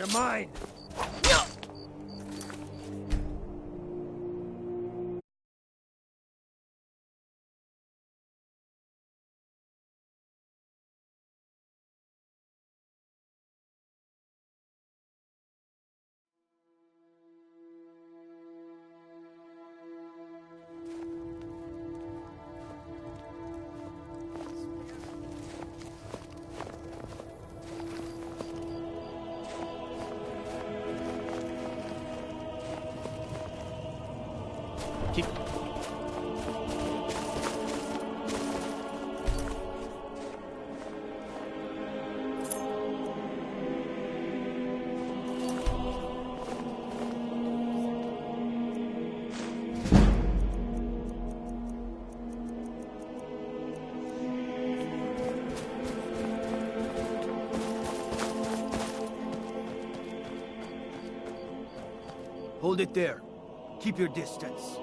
You're mine! Keep... Hold it there. Keep your distance.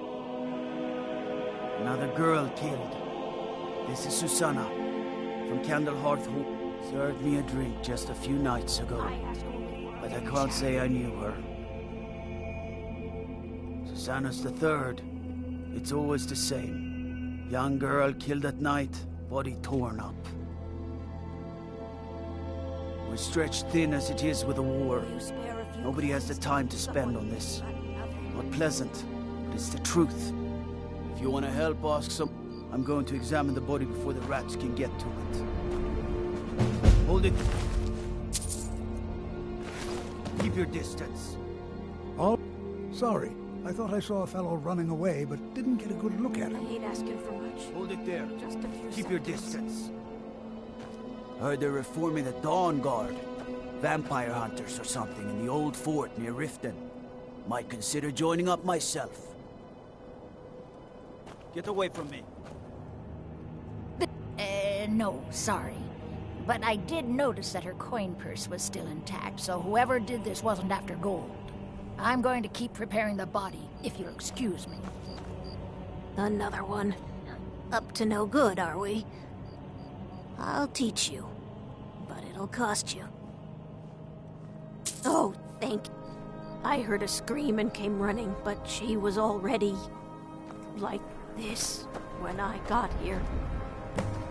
Another girl killed. This is Susanna, from Candlehearth Hope. Served me a drink just a few nights ago, but I can't say I knew her. Susanna's the third. It's always the same. Young girl killed at night, body torn up. We're stretched thin as it is with the war. Nobody has the time to spend on this. Not pleasant, but it's the truth. If you want to help, ask some... I'm going to examine the body before the rats can get to it. Hold it. Keep your distance. Oh, sorry. I thought I saw a fellow running away, but didn't get a good look at him. I ain't asking for much. Hold it there. Just a few Keep your seconds. distance. Heard they're reforming the Dawn Guard. Vampire hunters or something in the old fort near Riften. Might consider joining up myself. Get away from me. No, sorry. But I did notice that her coin purse was still intact, so whoever did this wasn't after gold. I'm going to keep preparing the body, if you'll excuse me. Another one. Up to no good, are we? I'll teach you. But it'll cost you. Oh, thank you. I heard a scream and came running, but she was already... like this when I got here.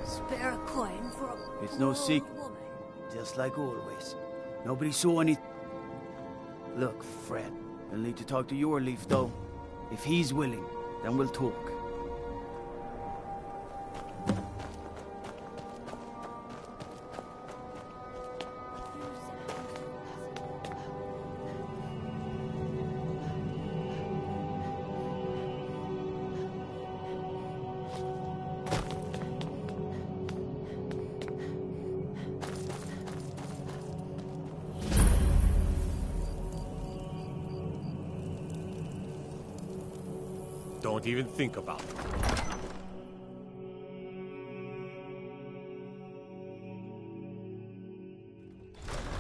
Spare a coin for a... It's no secret. woman. Just like always. Nobody saw any... Look, Fred. You'll need to talk to your leaf, though. If he's willing, then we'll talk. Don't even think about it.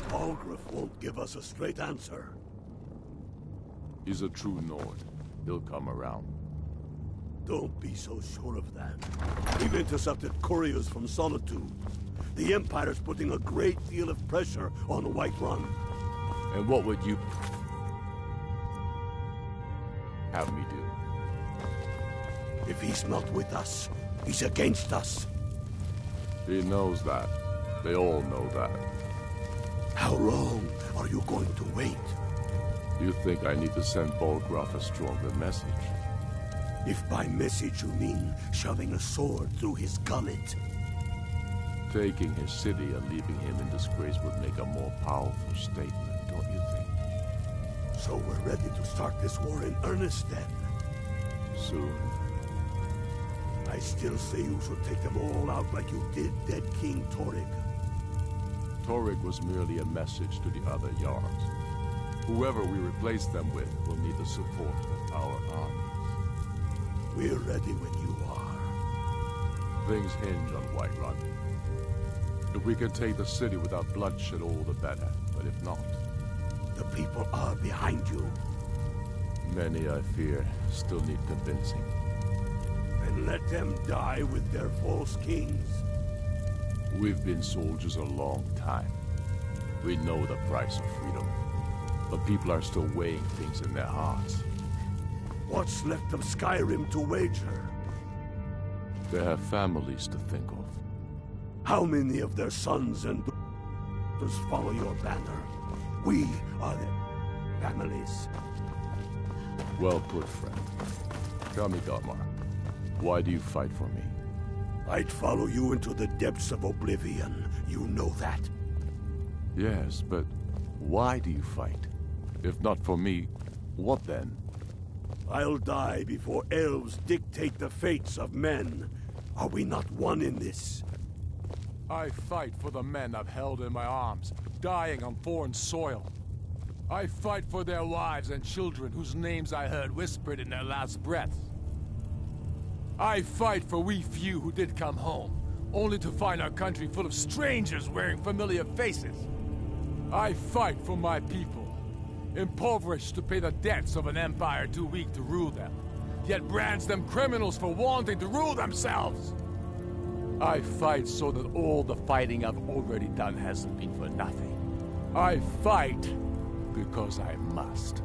Algrif won't give us a straight answer. He's a true Nord. He'll come around. Don't be so sure of that. We've intercepted couriers from Solitude. The Empire's putting a great deal of pressure on Whiterun. And what would you... have me do? If he's not with us, he's against us. He knows that. They all know that. How long are you going to wait? You think I need to send Bolgraf a stronger message? If by message you mean shoving a sword through his gullet. Taking his city and leaving him in disgrace would make a more powerful statement, don't you think? So we're ready to start this war in earnest then? Soon. I still say you should take them all out like you did dead King Torrig. Torrig was merely a message to the other Jarls. Whoever we replace them with will need the support of our armies. We're ready when you are. Things hinge on Whiterun. If we can take the city without bloodshed, all the better. But if not... The people are behind you. Many, I fear, still need convincing. And let them die with their false kings. We've been soldiers a long time. We know the price of freedom. but people are still weighing things in their hearts. What's left of Skyrim to wager? They have families to think of. How many of their sons and daughters follow your banner? We are their families. Well put, friend. Tell me, Dalmar, why do you fight for me? I'd follow you into the depths of oblivion. You know that. Yes, but why do you fight? If not for me, what then? I'll die before elves dictate the fates of men. Are we not one in this? I fight for the men I've held in my arms, dying on foreign soil. I fight for their wives and children whose names I heard whispered in their last breaths. I fight for we few who did come home, only to find our country full of strangers wearing familiar faces. I fight for my people, impoverished to pay the debts of an empire too weak to rule them, yet brands them criminals for wanting to rule themselves. I fight so that all the fighting I've already done hasn't been for nothing. I fight because I must.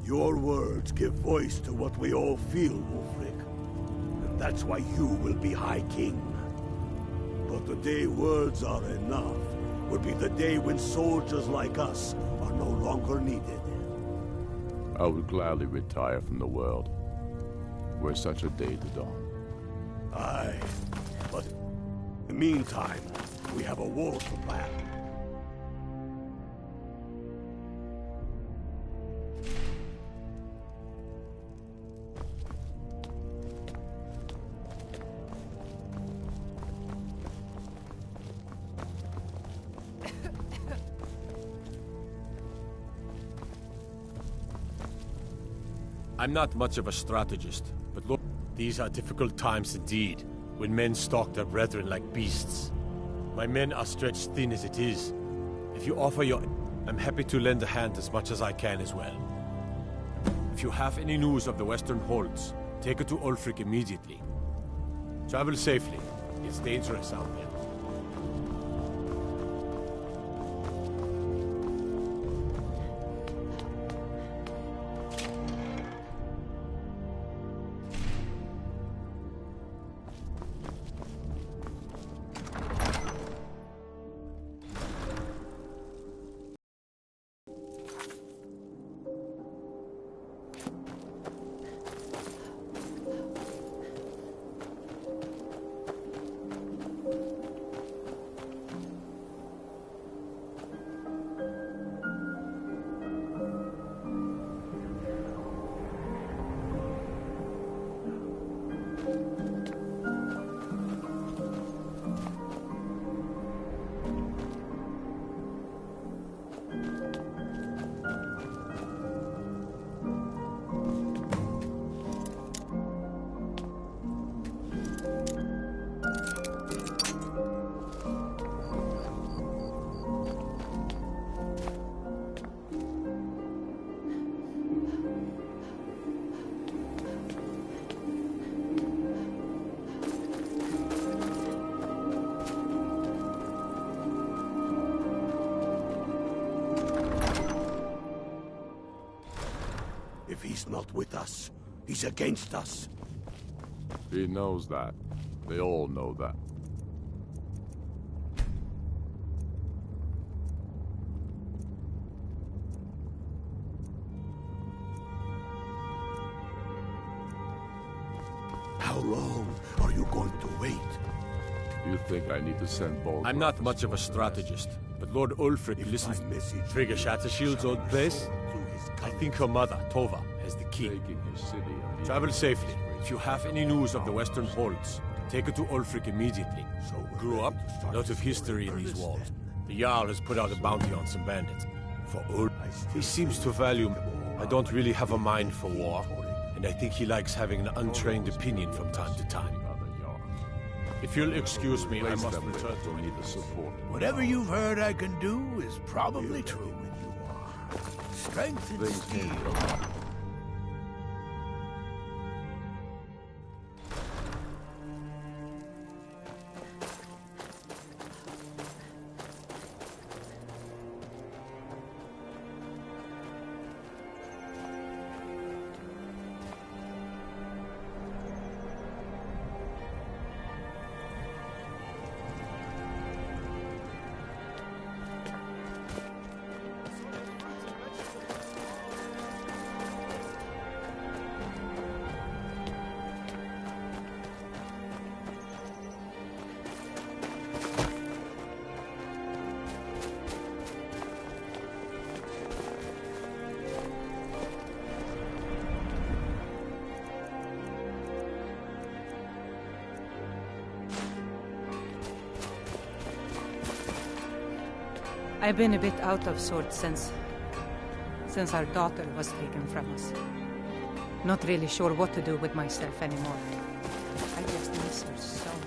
Your words give voice to what we all feel, Ulfric. And that's why you will be High King. But the day words are enough will be the day when soldiers like us are no longer needed. I would gladly retire from the world, were such a day to dawn. Aye, but in the meantime, we have a war to plan. I'm not much of a strategist, but look, these are difficult times indeed, when men stalk their brethren like beasts. My men are stretched thin as it is. If you offer your... I'm happy to lend a hand as much as I can as well. If you have any news of the Western Holds, take it to Ulfric immediately. Travel safely. It's dangerous out there. If he's not with us, he's against us. He knows that. They all know that. How long are you going to wait? You think I need to send Bolgraf? I'm not much of a strategist, but Lord Ulfric listens to Frigga Shattershield's old place. I think her mother, Tova, has the key. Taking his city and Travel safely. If you have any news of the Western Holds, take it to Ulfric immediately. Grew up, lot of history in these walls. The Jarl has put out a bounty on some bandits. For Ulf, he seems to value... I don't really have a mind for war, and I think he likes having an untrained opinion from time to time. If you'll excuse me, I must return to need the support. Whatever you've heard I can do is probably true. Strength and steel. I've been a bit out of sorts since our daughter was taken from us. Not really sure what to do with myself anymore. I just miss her so much.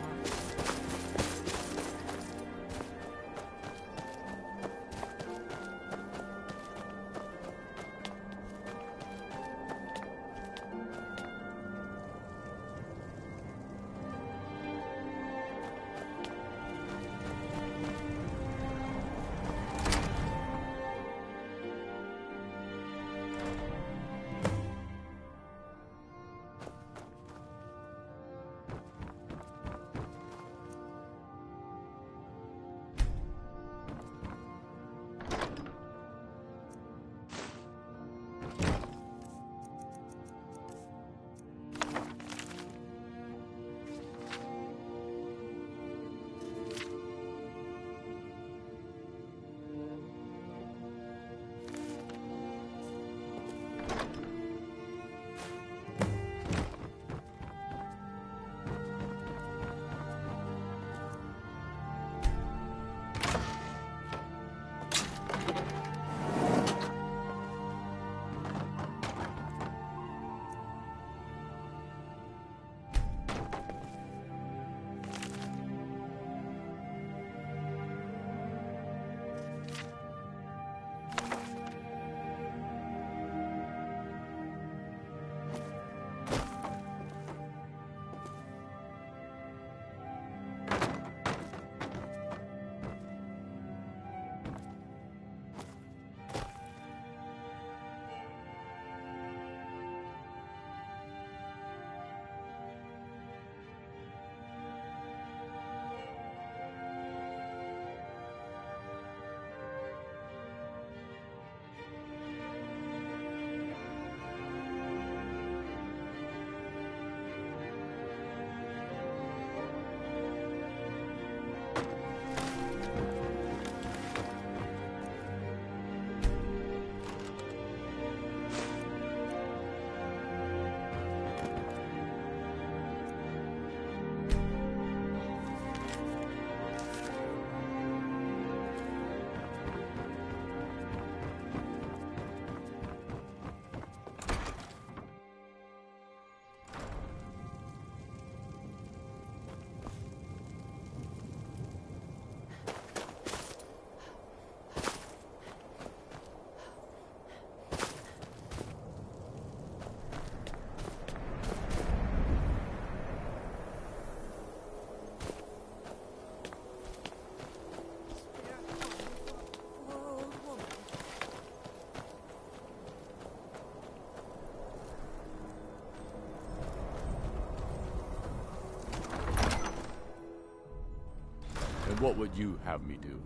And what would you have me do?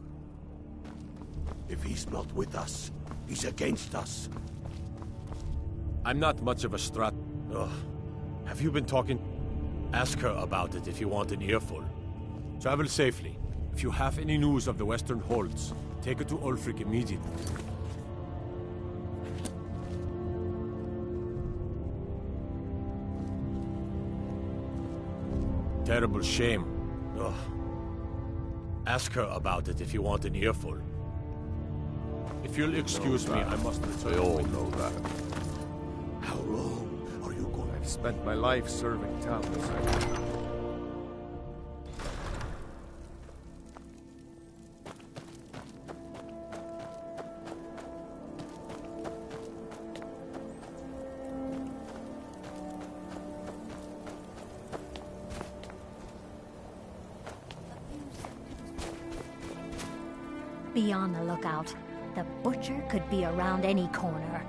If he's not with us, he's against us. I'm not much of a strat... Ugh. Have you been talking? Ask her about it if you want an earful. Travel safely. If you have any news of the Western Holds, take it to Ulfric immediately. Terrible shame. Ugh. Ask her about it if you want an earful. If you'll excuse me, I must return. They all know that. How long are you going? I've spent my life serving Talbot. Be on the lookout. The butcher could be around any corner.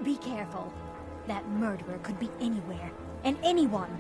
Be careful. That murderer could be anywhere, and anyone.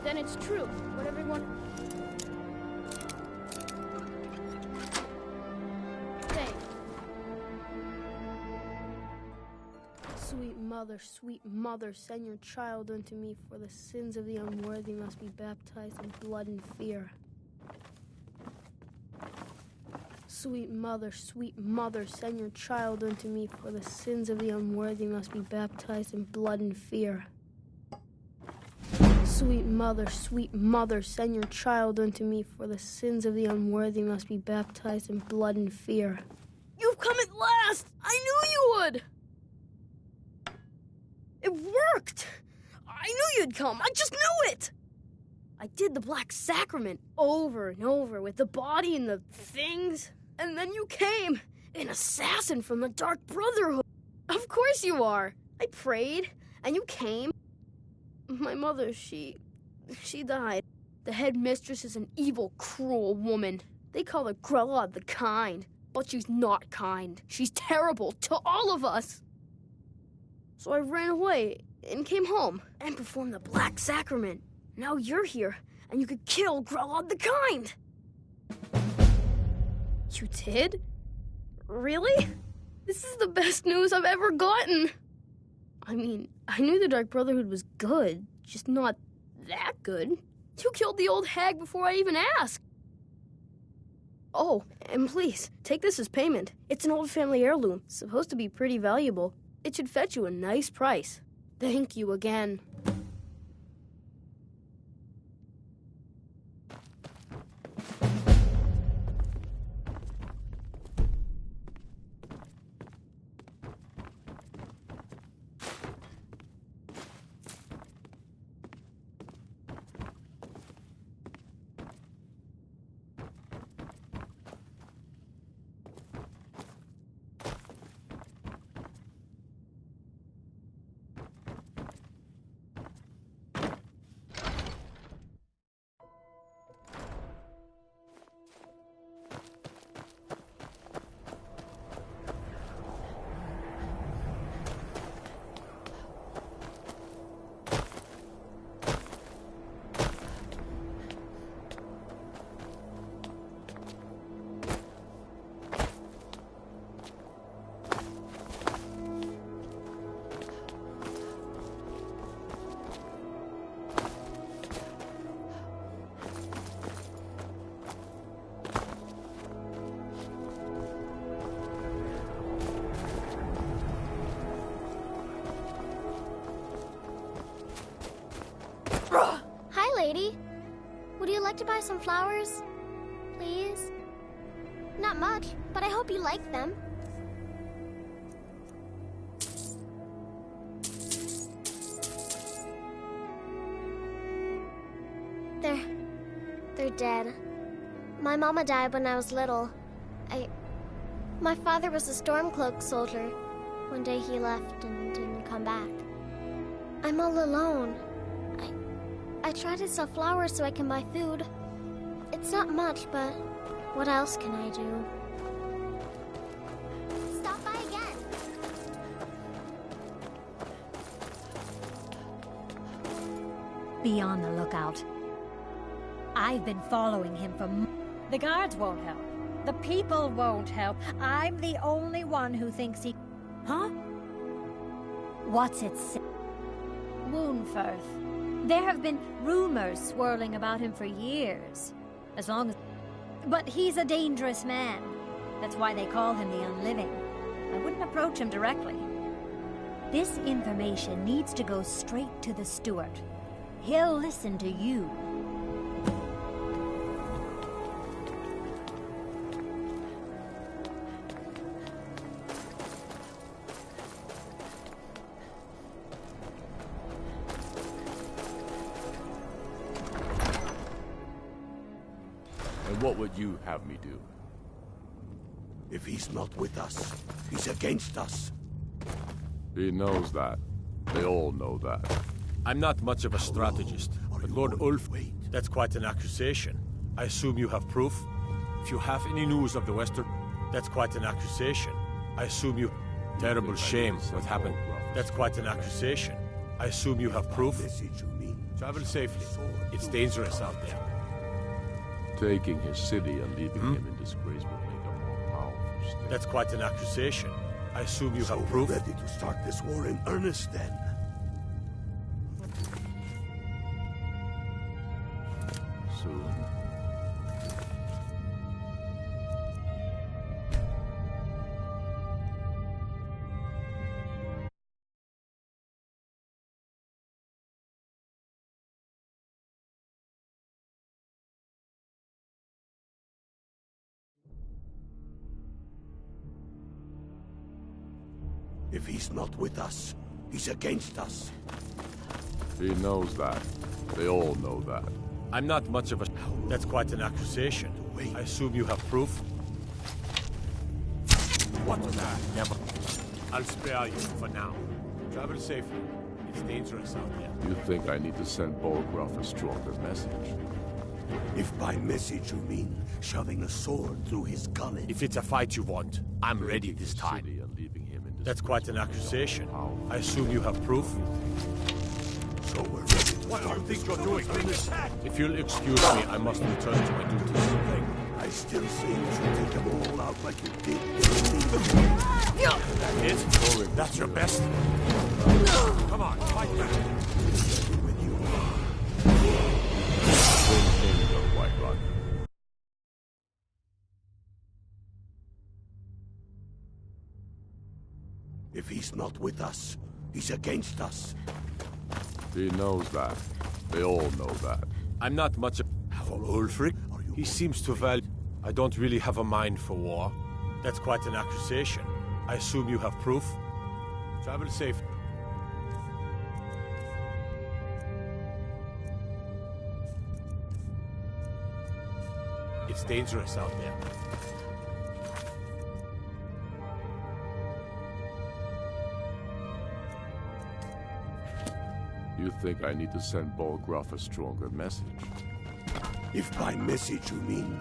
Then it's true, what everyone... Thanks. Sweet mother, send your child unto me, for the sins of the unworthy must be baptized in blood and fear. Sweet mother, send your child unto me, for the sins of the unworthy must be baptized in blood and fear. Sweet mother, send your child unto me, for the sins of the unworthy must be baptized in blood and fear. You've come at last! I knew you would! It worked! I knew you'd come, I just knew it! I did the Black Sacrament over and over with the body and the things, and then you came, an assassin from the Dark Brotherhood. Of course you are! I prayed, and you came. My mother, she died. The head mistress is an evil, cruel woman. They call her Grella the Kind, but she's not kind. She's terrible to all of us. So I ran away and came home and performed the Black Sacrament. Now you're here, and you could kill Grella the Kind. You did? Really? This is the best news I've ever gotten. I mean, I knew the Dark Brotherhood was good, just not that good. You killed the old hag before I even asked. Oh, and please, take this as payment. It's an old family heirloom, supposed to be pretty valuable. It should fetch you a nice price. Thank you again. Hi, lady. Would you like to buy some flowers? Please? Not much, but I hope you like them. They're dead. My mama died when I was little. My father was a Stormcloak soldier. One day he left and didn't come back. I'm all alone. I try to sell flowers so I can buy food. It's not much, but what else can I do? Stop by again. Be on the lookout. I've been following him for The guards won't help. The people won't help. I'm the only one who thinks he... Huh? What's it say? Woundfirth. There have been rumors swirling about him for years. As long as... But he's a dangerous man. That's why they call him the Unliving. I wouldn't approach him directly. This information needs to go straight to the steward. He'll listen to you. And what would you have me do? If he's not with us, he's against us. He knows that. They all know that. I'm not much of a strategist, but Lord Ulf, that's quite an accusation. I assume you have proof? If you have any news of the Western, that's quite an accusation. I assume you... Terrible shame what happened. That's quite an accusation. I assume you have proof? Travel safely. It's dangerous out there. Taking his city and leaving him in disgrace would make a more powerful state. That's quite an accusation. I assume you have proof? We're ready to start this war in earnest then. Soon. If he's not with us, he's against us. He knows that. They all know that. I'm not much of a... That's quite an accusation. I assume you have proof? What was that? Never. I'll spare you for now. Travel safely. It's dangerous out there. You think I need to send Bolgraf a stronger message? If by message you mean shoving a sword through his gullet. If it's a fight you want, I'm ready this time. That's quite an accusation. I assume you have proof? So we're ready. What do you think you're doing? If you'll excuse me, I must return to my duties. I still say you should take them all out like you did. That it? That's your best? Come on, fight back. If he's not with us, He's against us. He knows that. They all know that. I'm not much for Ulfric. He seems to value... I don't really have a mind for war. That's quite an accusation. I assume you have proof? Travel safe. It's dangerous out there. You think I need to send Bolgraf a stronger message? If by message you mean